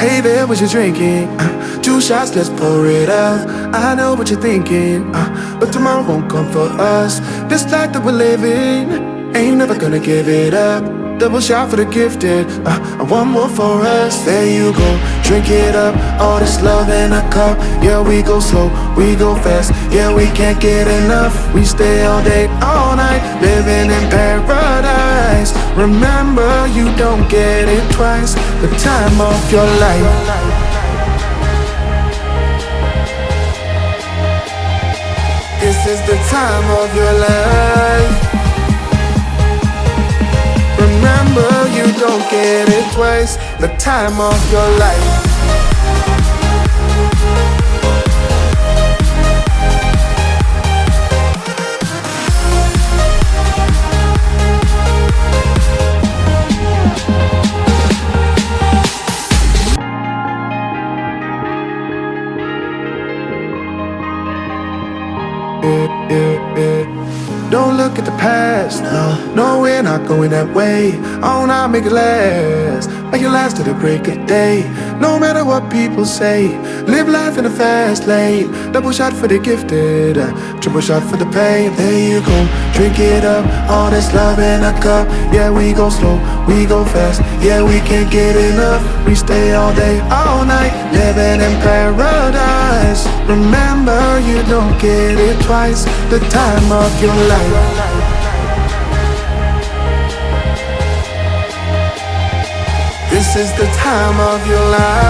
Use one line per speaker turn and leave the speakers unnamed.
Hey there, what you drinking? 2 shots, let's pour it out. I know what you're thinking, but tomorrow won't come for us. This life that we're living, ain't never gonna give it up. Double shot for the gifted, and one more for us. There you go, drink it up. All this love in a cup. Yeah, we go slow, we go fast. Yeah, we can't get enough. We stay all day, all night, living in paradise. Remember, you don't get it twice. The time of your life. This is the time of your life. Remember, you don't get it twice. The time of your life. Don't look at the past, no, we're not going that way. Oh, now make it last, make it last to the break of day. No matter what people say, live life in a fast lane. Double shot for the gifted, triple shot for the pain. There you go, drink it up, all this love in a cup. Yeah, we go slow, we go fast. Yeah, we can't get enough. We stay all day, all night, living in paradise. Remember, you don't get it twice. The time of your life. This is the time of your life.